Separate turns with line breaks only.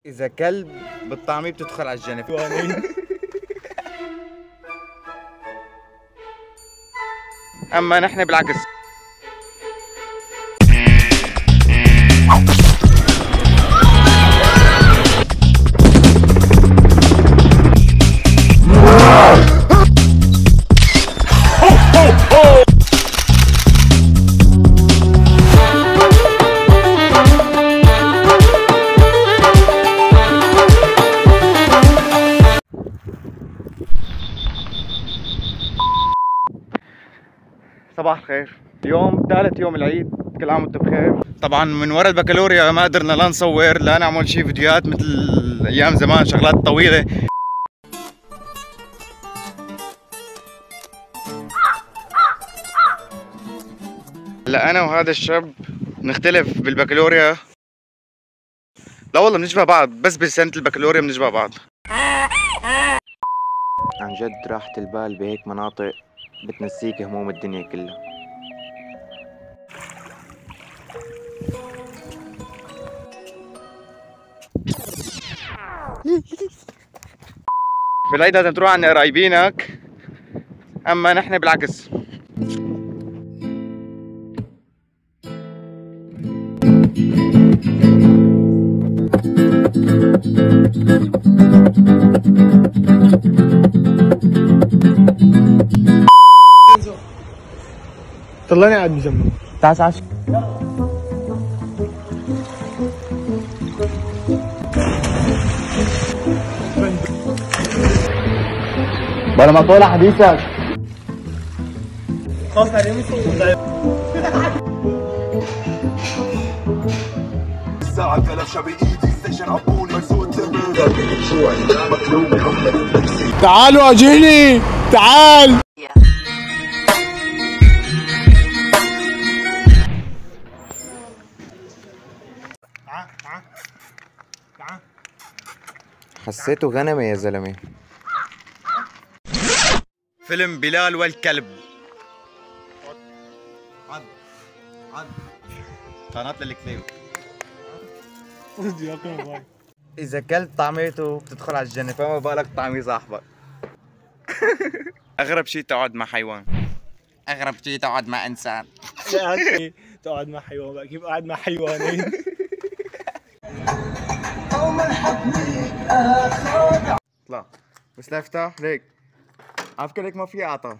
إذا كلب بالطعمية بتدخل على الجنة. أما نحن بالعكس. صباح الخير. اليوم ثالث يوم العيد، كل عام وانتم بخير. طبعا من ورا البكالوريا ما قدرنا لا نصور لا نعمل شي فيديوهات مثل ايام زمان، شغلات طويله. هلا انا وهذا الشاب نختلف بالبكالوريا. لا والله بنشبه بعض، بس بسنه البكالوريا بنشبه بعض. عن جد راحة البال بهيك مناطق بتنسيك هموم الدنيا كلها. بالعيد لازم تروح عند قرايبينك، اما نحن بالعكس.
طلعني قاعد بجنبه.
تعال تعال. بلا ما طول حديثك.
خلاص عليهم
الساعة كلبشة بإيدي ستيشن عبوني مرسوق
تعالوا اجيني تعال.
حسيته غنمة يا زلمة. فيلم بلال والكلب. عد قناة للكليب. إذا كلت طعميته بتدخل على الجنة، فما بالك طعمي صاحبك. أغرب شيء تقعد مع حيوان. أغرب شيء تقعد مع إنسان.
لا أخي تقعد مع حيوان بقى، كيف قاعد مع حيوانين؟
اطلع بس لا افتح ليك. على فكرة هيك ما في أعطى.